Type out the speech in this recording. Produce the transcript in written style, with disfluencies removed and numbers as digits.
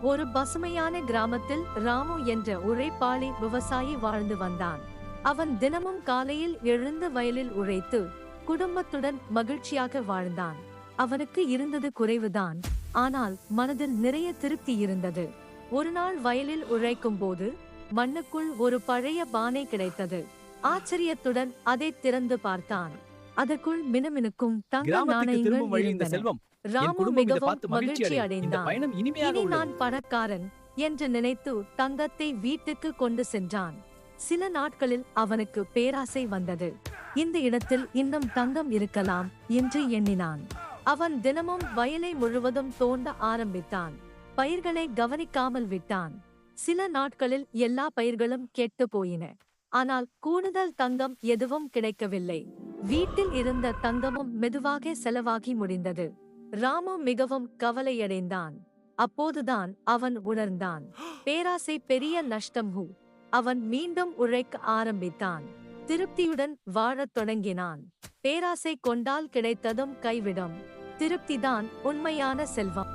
ஒரு பசுமையான கிராமத்தில் ராமு என்ற உழைப்பாளி விவசாயி வாழ்ந்து வந்தான். அவன் தினமும் காலையில் எழுந்து வயலில் உழைத்து குடும்பத்துடன் மகிழ்ச்சியாக வாழ்ந்தான். அவனுக்கு இருந்தது குறைவுதான், ஆனால் மனதில் நிறைய திருப்தி இருந்தது. ஒருநாள் வயலில் உழைக்கும் போது மண்ணுக்குள் ஒரு பழைய பானை கிடைத்தது. ஆச்சரியத்துடன் அதை திறந்து பார்த்தான். அதற்குள் மினுமினுக்கும் தங்க நாணயங்கள் இருந்தன. ராமு மிகவும் மகிழ்ச்சி அடைந்தான். இனி நான் பணக்காரன் என்று நினைத்து தங்கத்தை வீட்டுக்கு கொண்டு சென்றான். சில நாட்களில் அவனுக்கு பேராசை வந்தது. இந்த இடத்தில் இன்னும் தங்கம் இருக்கலாம் என்று எண்ணினான். அவன் தினமும் வயலை முழுவதும் தோண்ட ஆரம்பித்தான். பயிர்களை கவனிக்காமல் விட்டான். சில நாட்களில் எல்லா பயிர்களும் கெட்டு போயின. ஆனால் கூடுதல் தங்கம் எதுவும் கிடைக்கவில்லை. வீட்டில் இருந்த தங்கமும் மெதுவாக செலவாகி முடிந்தது. ராமு மிகவும் கவலையடைந்தான். அப்போதுதான் அவன் உணர்ந்தான், பேராசை பெரிய நஷ்டம். அவன் மீண்டும் உழைக்க ஆரம்பித்தான். திருப்தியுடன் வாழத் தொடங்கினான். பேராசை கொண்டால் கிடைத்ததும் கைவிடும். திருப்திதான் உண்மையான செல்வம்.